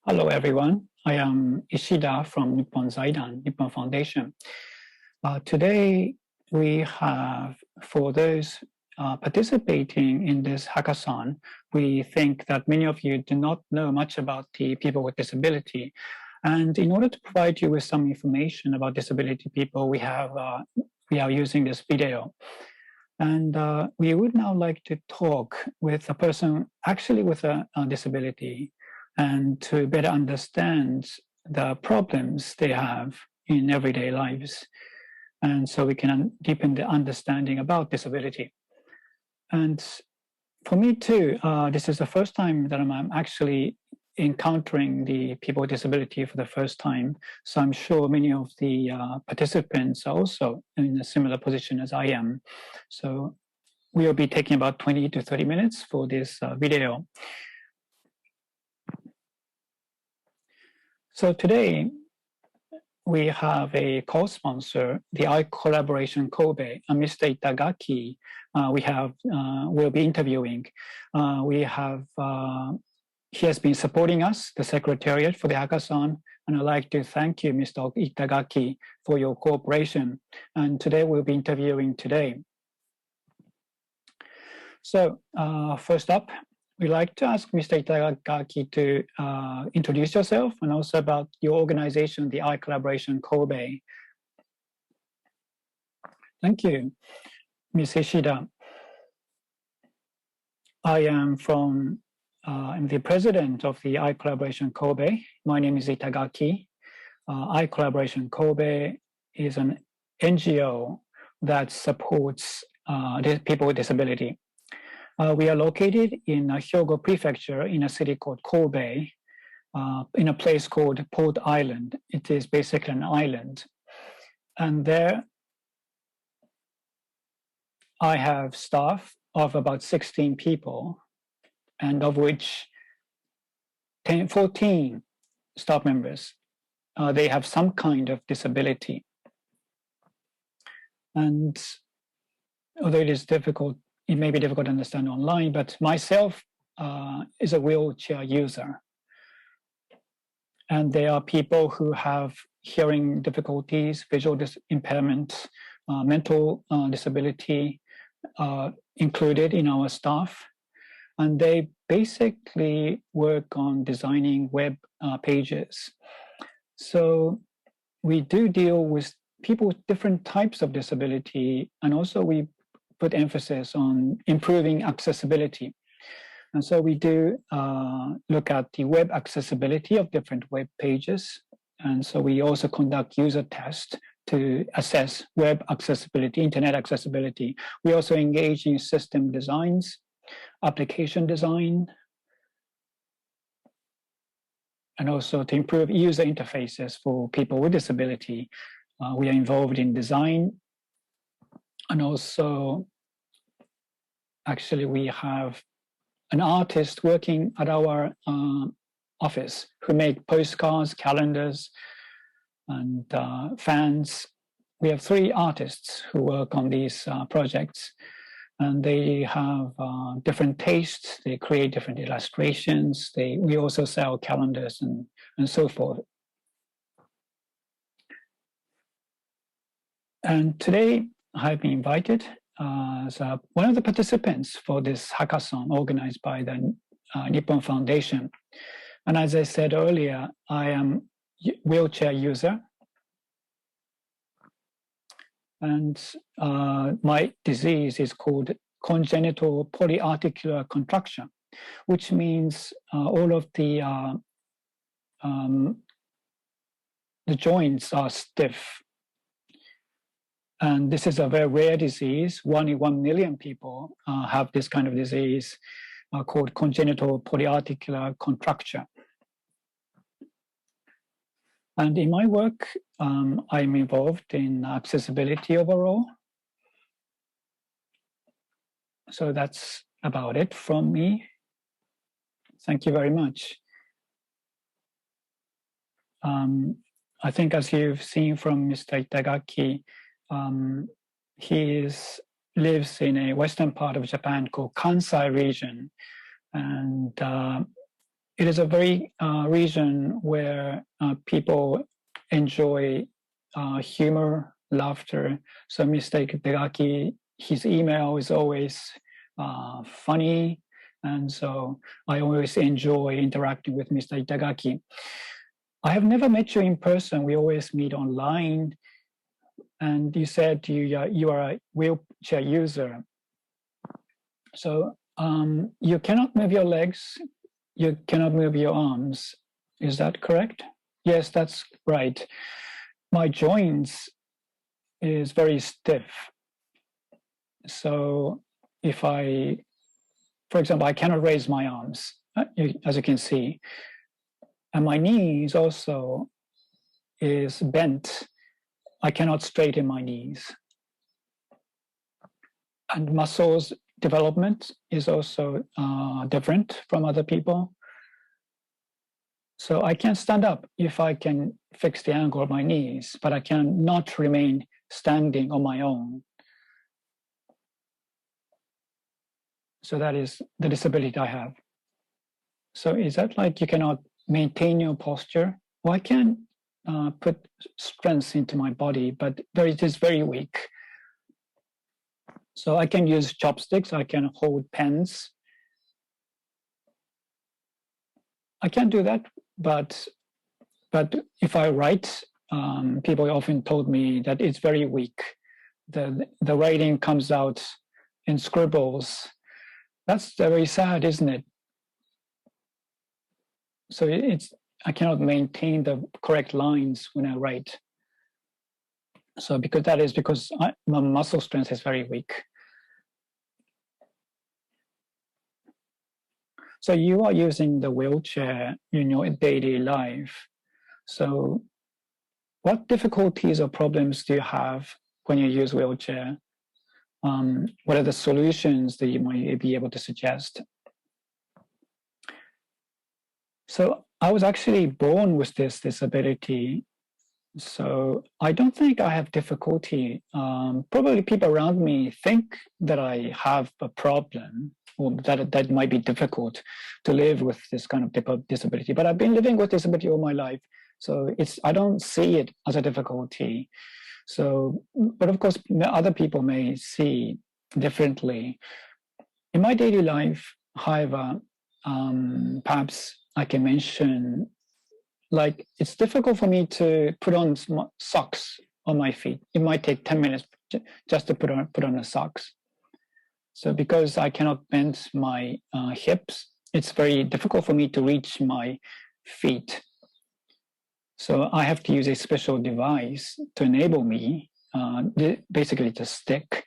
Hello, everyone. I am Ishida from Nippon Foundation. Today, we have, for those participating in this hackathon, we think that many of you do not know much about the people with disability. And in order to provide you with some information about disability people, we are using this video. And we would now like to talk with a person actually with a disability and to better understand the problems they have in everyday lives. And so we can deepen the understanding about disability. And for me too, this is the first time that I'm actually encountering the people with disability for the first time. So I'm sure many of the participants are also in a similar position as I am. So we will be taking about 20 to 30 minutes for this video. So today, we have a co-sponsor, the iCollaboration Kobe, Mr. Itagaki. We'll be interviewing. He has been supporting us, the Secretariat for the hackathon, and I'd like to thank you, Mr. Itagaki, for your cooperation. And today we'll be interviewing today. So first up, we'd like to ask Mr. Itagaki to introduce yourself and also about your organization, the iCollaboration Kobe. Thank you, Ms. Ishida. I am I'm the president of the iCollaboration Kobe. My name is Itagaki. iCollaboration Kobe is an NGO that supports people with disability. We are located in Hyogo Prefecture in a city called Kobe, in a place called Port Island. It is basically an island. And there I have staff of about 16 people, and of which 14 staff members, they have some kind of disability. And although it may be difficult to understand online, but myself is a wheelchair user. And there are people who have hearing difficulties, visual impairment, mental disability included in our staff. And they basically work on designing web pages. So we do deal with people with different types of disability, and also we put emphasis on improving accessibility. And so we do look at the web accessibility of different web pages. And so we also conduct user tests to assess web accessibility, internet accessibility. We also engage in system designs, application design, and also to improve user interfaces for people with disability. We are involved in design, and also actually we have an artist working at our office who make postcards, calendars, and fans. We have 3 artists who work on these projects, and they have different tastes. They create different illustrations. We also sell calendars and so forth. And today I've been invited as one of the participants for this hackathon organized by the Nippon Foundation. And as I said earlier, I am a wheelchair user. And my disease is called congenital polyarticular contraction, which means all of the joints are stiff. And this is a very rare disease. 1 in 1 million people have this kind of disease called congenital polyarticular contracture. And in my work, I'm involved in accessibility overall. So that's about it from me. Thank you very much. I think as you've seen from Mr. Itagaki, he lives in a western part of Japan called Kansai region. And it is a very region where people enjoy humor, laughter. So Mr. Itagaki, his email is always funny. And so I always enjoy interacting with Mr. Itagaki. I have never met you in person. We always meet online. And you said you are a wheelchair user. So you cannot move your legs, you cannot move your arms. Is that correct? Yes, that's right. My joints is very stiff. So if for example, I cannot raise my arms, as you can see. And my knees also is bent. I cannot straighten my knees. And muscles development is also different from other people. So I can stand up if I can fix the angle of my knees, but I cannot remain standing on my own. So that is the disability I have. So is that like you cannot maintain your posture? Well, I can put strength into my body, but it is very weak. So I can use chopsticks, I can hold pens. I can do that, but if I write, people often told me that it's very weak. The writing comes out in scribbles. That's very sad, isn't it? So I cannot maintain the correct lines when I write. So because my muscle strength is very weak. So you are using the wheelchair in your daily life. So what difficulties or problems do you have when you use wheelchair? What are the solutions that you might be able to suggest? So I was actually born with this disability. So I don't think I have difficulty. Probably people around me think that I have a problem, or that might be difficult to live with this kind of disability. But I've been living with disability all my life. So I don't see it as a difficulty. So, but of course, other people may see differently. In my daily life, however, perhaps I can mention, like, it's difficult for me to put on socks on my feet. It might take 10 minutes just to put on the socks. So because I cannot bend my hips, it's very difficult for me to reach my feet. So I have to use a special device to enable me, basically it's a stick.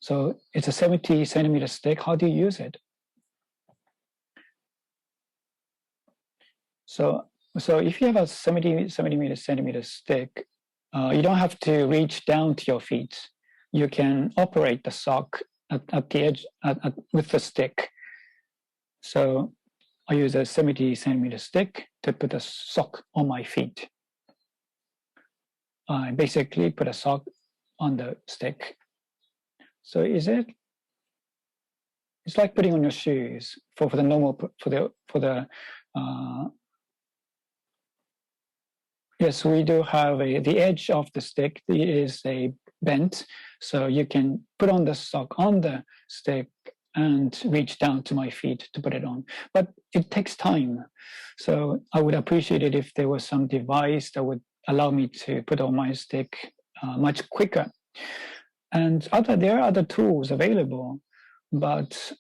So it's a 70 centimeter stick. How do you use it? So if you have a 70 centimeter stick, you don't have to reach down to your feet. You can operate the sock at the edge with the stick. So I use a 70 centimeter stick to put a sock on my feet. I basically put a sock on the stick. So it's like putting on your shoes for the normal, yes, we do have the edge of the stick is a bent, so you can put on the sock on the stick and reach down to my feet to put it on. But it takes time. So I would appreciate it if there was some device that would allow me to put on my stick much quicker. And there are other tools available, but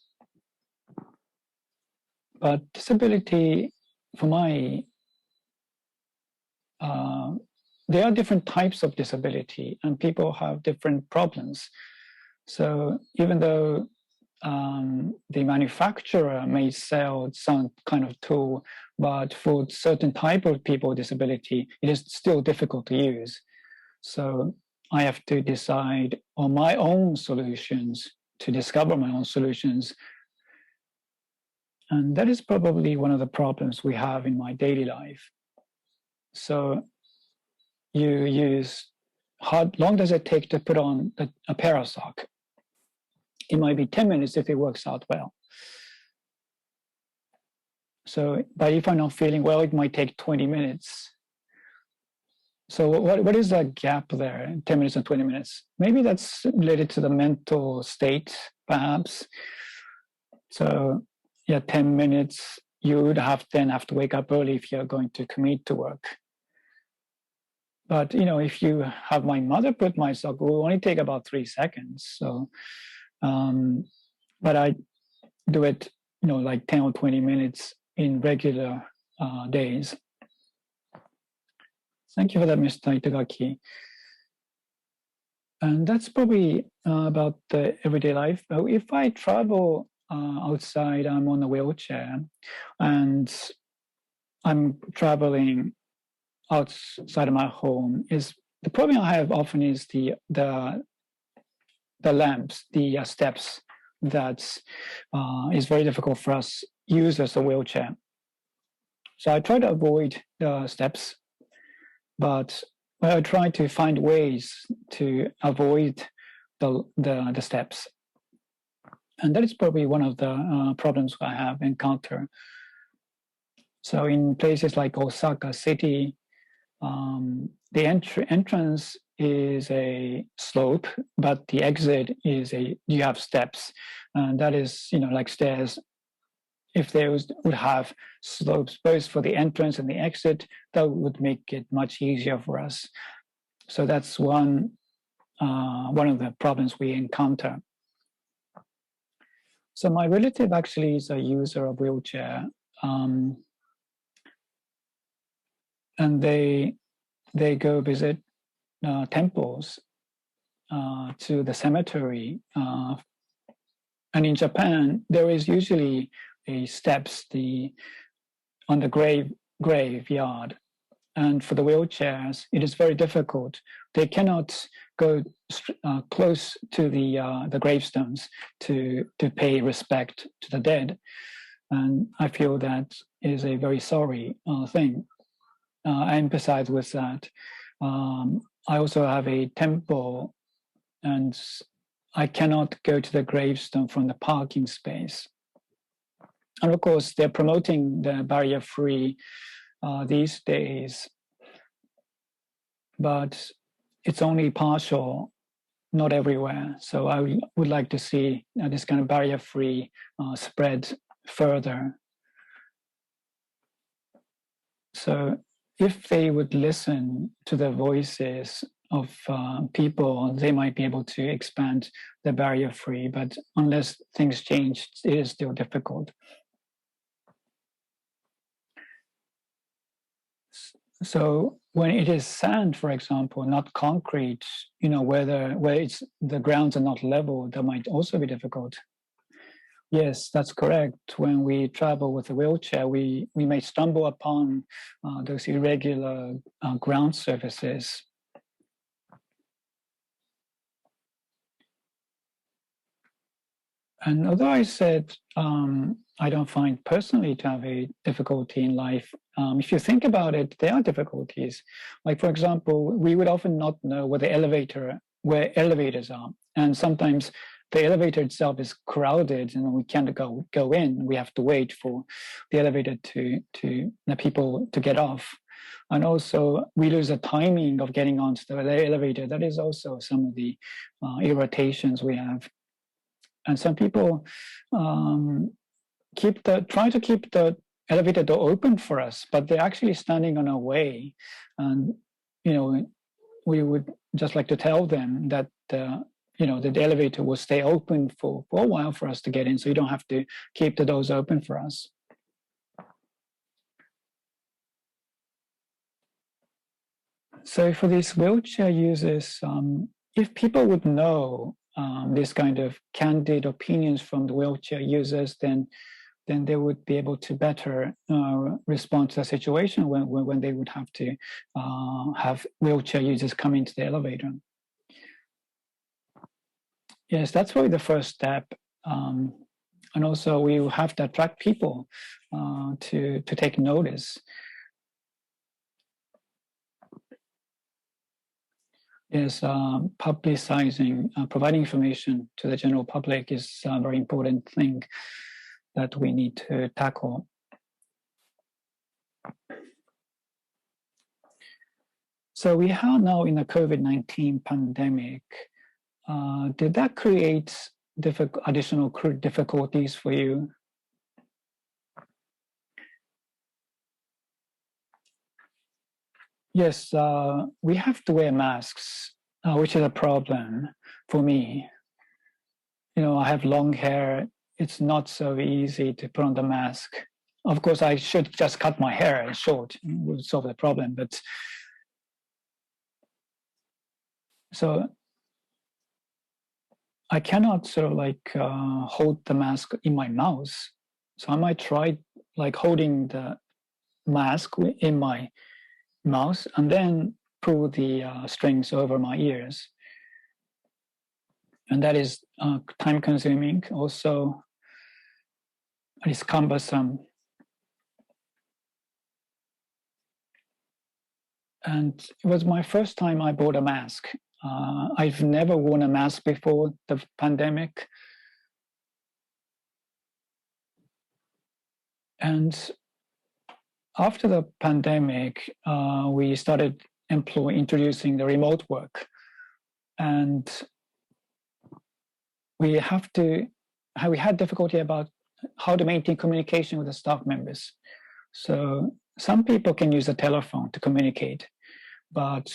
disability for my there are different types of disability and people have different problems. So even though the manufacturer may sell some kind of tool, but for certain type of people with disability, it is still difficult to use. So I have to decide on my own solutions, to discover my own solutions. And that is probably one of the problems we have in my daily life. So you use, how long does it take to put on a pair of socks? It might be 10 minutes if it works out well. So, but if I'm not feeling well, it might take 20 minutes. So what is that gap there, 10 minutes and 20 minutes? Maybe that's related to the mental state, perhaps. So yeah, 10 minutes, you would then have to wake up early if you're going to commute to work. But if you have my mother put my sock, it will only take about 3 seconds. So, but I do it, like 10 or 20 minutes in regular days. Thank you for that, Mr. Itagaki. And that's probably about the everyday life. If I travel outside, I'm on a wheelchair, and I'm traveling outside of my home. Is the problem I have often is the lamps, the steps. That is very difficult for us users of wheelchair. So I try to avoid the steps, but I try to find ways to avoid the steps. And that is probably one of the problems I have encountered. So in places like Osaka City, the entrance is a slope, but the exit is you have steps, and that is like stairs. If they would have slopes both for the entrance and the exit, that would make it much easier for us. So that's one of the problems we encounter. So my relative actually is a user of wheelchair, and they go visit temples, to the cemetery, and in Japan there is usually a steps on the graveyard, and for the wheelchairs it is very difficult. They cannot go close to the gravestones to pay respect to the dead, and I feel that is a very sorry thing. I empathize with that. I also have a temple, and I cannot go to the gravestone from the parking space. And of course, they're promoting the barrier-free these days, but it's only partial, not everywhere. So I would like to see this kind of barrier-free spread further. So if they would listen to the voices of people, they might be able to expand the barrier-free, but unless things change, it is still difficult. So when it is sand, for example, not concrete, where the grounds are not level, that might also be difficult. Yes, that's correct. When we travel with a wheelchair, we may stumble upon those irregular ground surfaces. And although I said I don't find personally to have a difficulty in life, if you think about it, there are difficulties. Like, for example, we would often not know where elevators are. And sometimes the elevator itself is crowded and we can't go in. We have to wait for the elevator to the people to get off. And also we lose the timing of getting onto the elevator. That is also some of the irritations we have. And some people try to keep the elevator door open for us, but they're actually standing on our way. And we would just like to tell them that the elevator will stay open for a while for us to get in, so you don't have to keep the doors open for us. So for these wheelchair users, if people would know this kind of candid opinions from the wheelchair users, then they would be able to better respond to the situation when they would have to have wheelchair users come into the elevator. Yes, that's probably the first step. And also we will have to attract people to take notice. Is publicizing, providing information to the general public is a very important thing that we need to tackle. So we are now in the COVID-19 pandemic. Did that create additional difficulties for you? Yes, we have to wear masks, which is a problem for me. You know, I have long hair. It's not so easy to put on the mask. Of course, I should just cut my hair short. It would solve the problem. But so I cannot sort of like hold the mask in my mouth. So I might try like holding the mask in my mouth and then pull the strings over my ears. And that is time consuming. Also, it's cumbersome. And it was my first time I bought a mask. I've never worn a mask before the pandemic. And after the pandemic, we started introducing the remote work. And we had difficulty about how to maintain communication with the staff members. So some people can use a telephone to communicate, but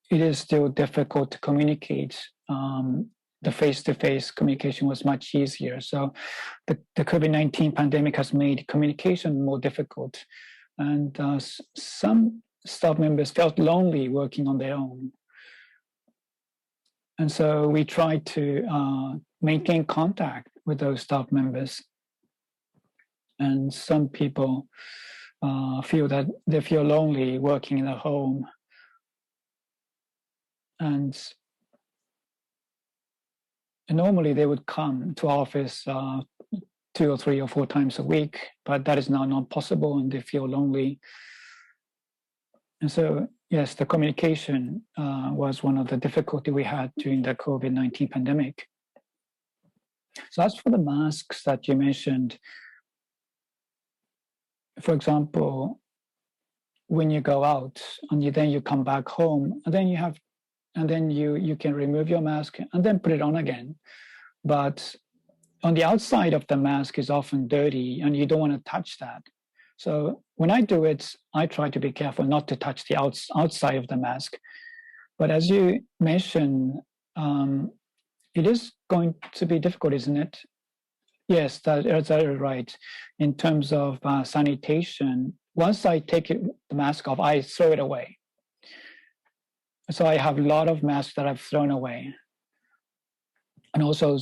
it is still difficult to communicate. The face-to-face communication was much easier. So the COVID-19 pandemic has made communication more difficult. And some staff members felt lonely working on their own. And so we tried to maintain contact with those staff members. And some people feel that they feel lonely working in a home. And normally they would come to office 2 or 3 or 4 times a week, but that is now not possible and they feel lonely. And so, yes, the communication was one of the difficulty we had during the COVID-19 pandemic. So as for the masks that you mentioned, for example, when you go out and then you come back home, and then you can remove your mask and then put it on again. But on the outside of the mask is often dirty and you don't want to touch that. So when I do it, I try to be careful not to touch the outside of the mask. But as you mentioned, it is going to be difficult, isn't it? Yes, that's right. In terms of sanitation, once I take the mask off, I throw it away. So I have a lot of masks that I've thrown away, and also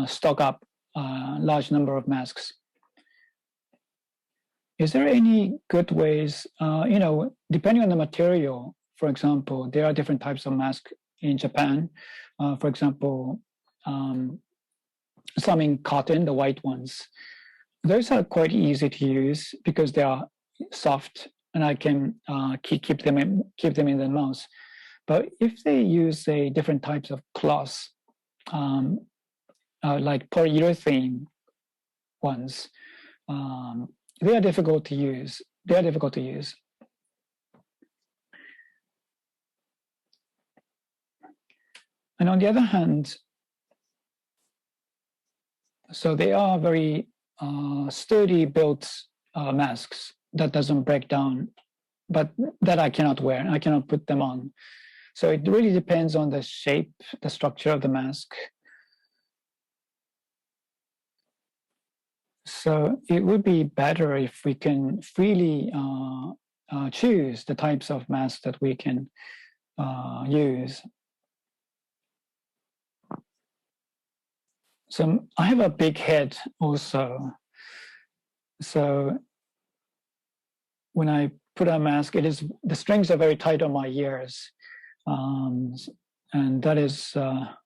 stock up a large number of masks. Is there any good ways, depending on the material, for example, there are different types of masks in Japan. For example, some in cotton, the white ones. Those are quite easy to use because they are soft and I can keep them in the mouth. But if they use different types of cloths, like polyurethane ones, they are difficult to use. And on the other hand, so they are very sturdy built masks that doesn't break down, but that I cannot wear. I cannot put them on. So it really depends on the shape, the structure of the mask. So it would be better if we can freely choose the types of masks that we can use. So I have a big head also. So when I put on a mask, the strings are very tight on my ears. And that is a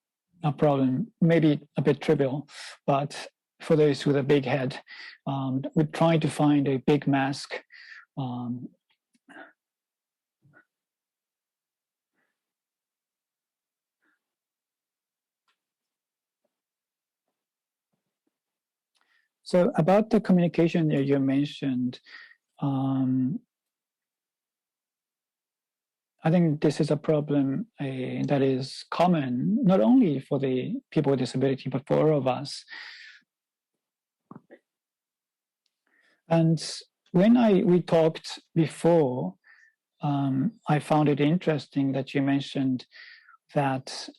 problem, maybe a bit trivial, but for those with a big head, we're trying to find a big mask. So about the communication that you mentioned, I think this is a problem that is common, not only for the people with disability, but for all of us. And when we talked before, I found it interesting that you mentioned that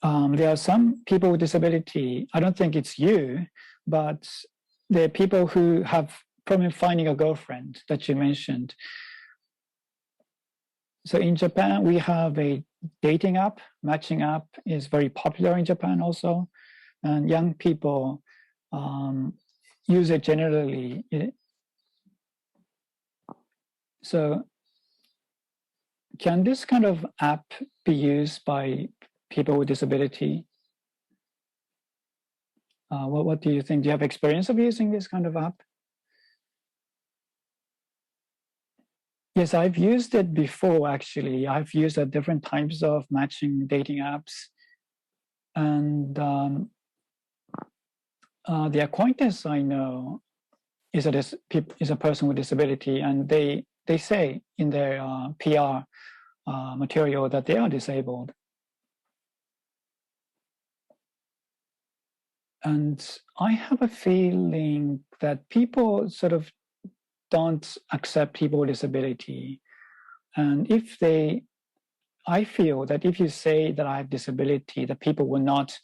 there are some people with disability. I don't think it's you, but there are people who have problem finding a girlfriend that you mentioned. So in Japan, we have a dating app. Matching app is very popular in Japan also, and young people use it generally. So can this kind of app be used by people with disability? What do you think? Do you have experience of using this kind of app? Yes, I've used it before, actually. I've used different types of matching dating apps. And the acquaintance I know is a person with disability, and they say in their PR material that they are disabled. And I have a feeling that people sort of don't accept people with disability. And I feel that if you say that I have disability, that people will not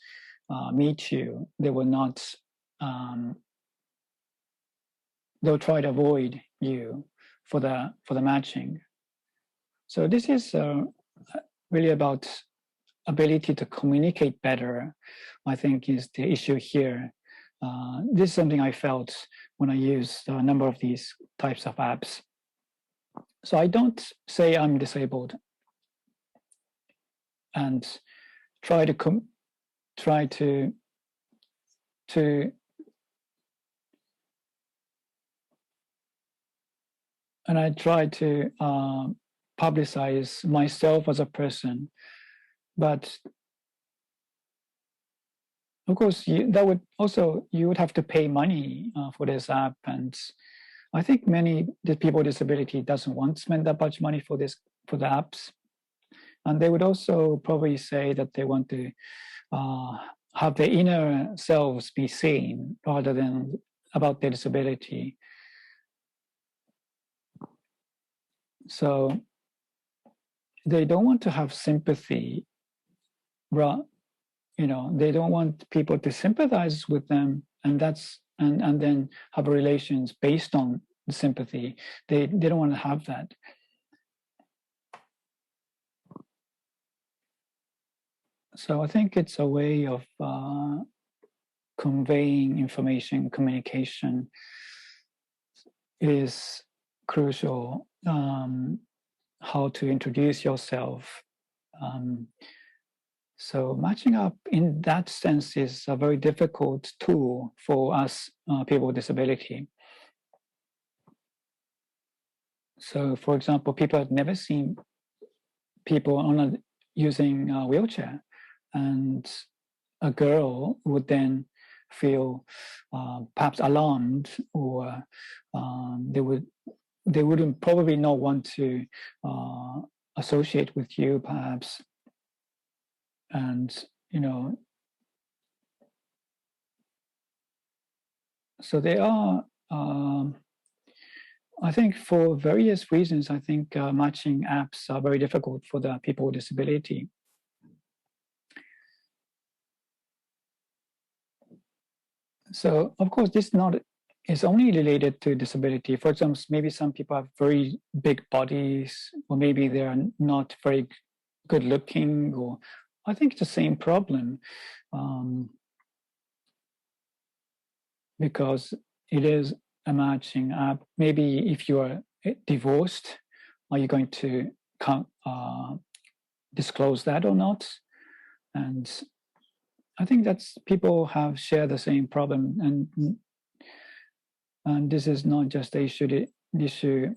meet you. They will not, they'll try to avoid you for the matching. So this is really about ability to communicate better, I think, is the issue here. This is something I felt when I used a number of these types of apps. So I don't say I'm disabled and try to and I try to publicize myself as a person, but of course you would have to pay money for this app, and I think the people with disability doesn't want to spend that much money for the apps, and they would also probably say that they want to have their inner selves be seen rather than about their disability. So they don't want to have sympathy. They don't want people to sympathize with them, and then have relations based on the sympathy. They don't want to have that. So I think it's a way of conveying information. Communication is crucial. How to introduce yourself. So matching up in that sense is a very difficult tool for us people with disability. So for example, people have never seen people using a wheelchair, and a girl would then feel perhaps alarmed, or they wouldn't probably not want to associate with you, perhaps. And so they are. I think for various reasons, I think matching apps are very difficult for the people with disability. So of course, this is only related to disability. For example, maybe some people have very big bodies, or maybe they are not very good looking, or I think it's the same problem, because it is a matching app. Maybe if you are divorced, are you going to disclose that or not? And I think that's people share the same problem, and this is not just the issue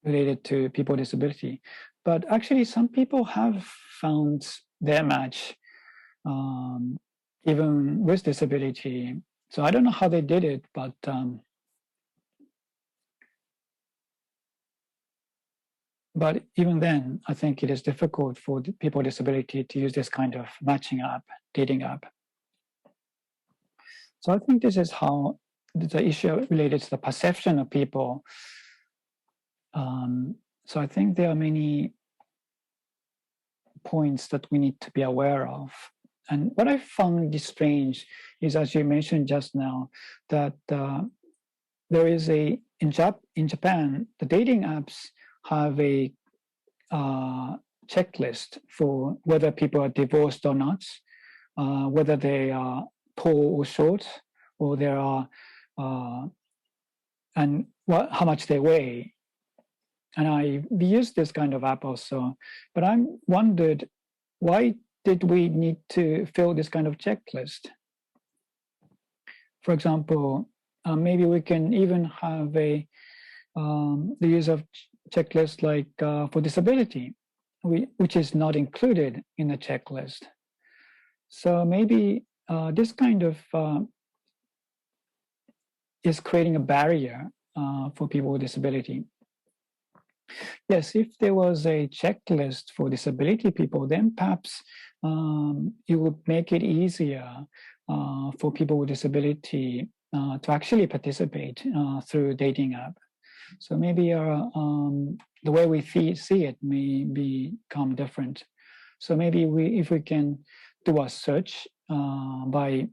related to people with disability, but actually some people have found their match even with disability. So I don't know how they did it, but But even then, I think it is difficult for people with disability to use this kind of matching app, dating app. So I think this is how the issue related to the perception of people. So I think there are many points that we need to be aware of. And what I found strange is, as you mentioned just now, that there is in Japan, the dating apps have a checklist for whether people are divorced or not, whether they are tall or short, or there are, and how much they weigh. And I used this kind of app also, but I wondered, why did we need to fill this kind of checklist? For example, maybe we can even have the use of checklist like for disability, which is not included in the checklist. So maybe this kind of is creating a barrier for people with disability. Yes, if there was a checklist for disability people, then perhaps it would make it easier for people with disability to actually participate through dating app. So maybe the way we see it may become different. So maybe if we can do a search by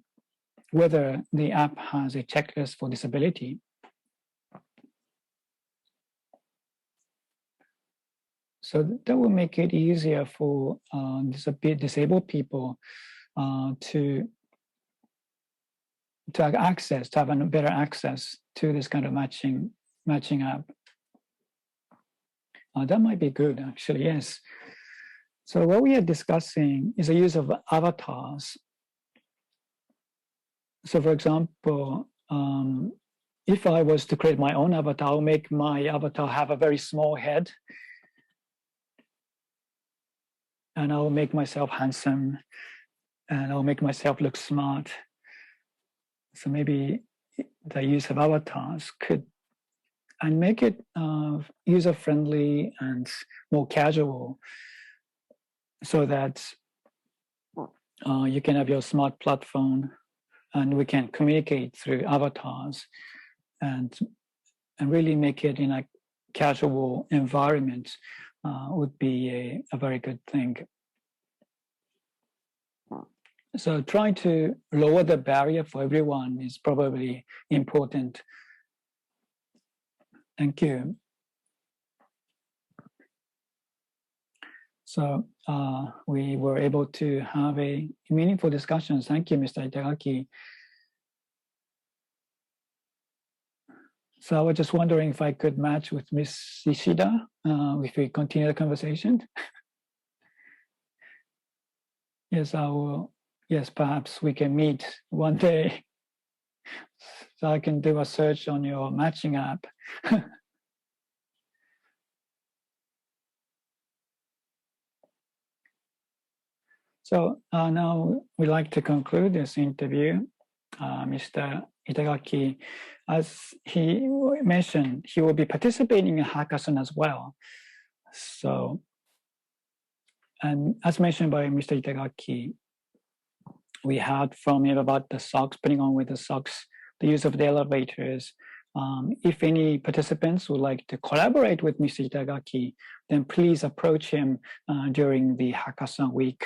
whether the app has a checklist for disability. So that will make it easier for disabled people to have access, to have a better access to this kind of matching app. That might be good, actually, yes. So what we are discussing is the use of avatars. So for example, if I was to create my own avatar, I'll make my avatar have a very small head, and I'll make myself handsome, and I'll make myself look smart. So maybe the use of avatars could, and make it user-friendly and more casual, so that you can have your smart platform and we can communicate through avatars and really make it in a casual environment would be a very good thing. So trying to lower the barrier for everyone is probably important. Thank you. So we were able to have a meaningful discussion. Thank you, Mr. Itagaki. So I was just wondering if I could match with Ms. Ishida if we continue the conversation. Yes, I will. Yes, perhaps we can meet one day so I can do a search on your matching app. So now we'd like to conclude this interview. Mr. Itagaki, as he mentioned, he will be participating in a hackathon as well. So, and as mentioned by Mr. Itagaki, we heard from him about the socks, putting on with the socks, the use of the elevators. If any participants would like to collaborate with Mr. Itagaki, then please approach him during the hackathon week.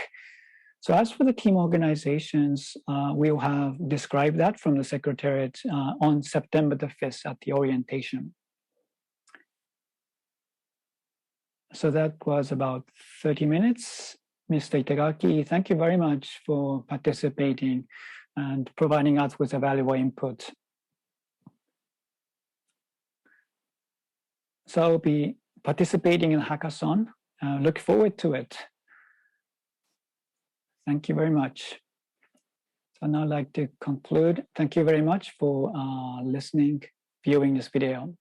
So as for the team organizations, we'll have described that from the Secretariat on September the 5th at the orientation. So that was about 30 minutes. Mr. Itagaki, thank you very much for participating and providing us with a valuable input. So I'll be participating in the hackathon. Look forward to it. Thank you very much. So now I'd like to conclude. Thank you very much for listening, viewing this video.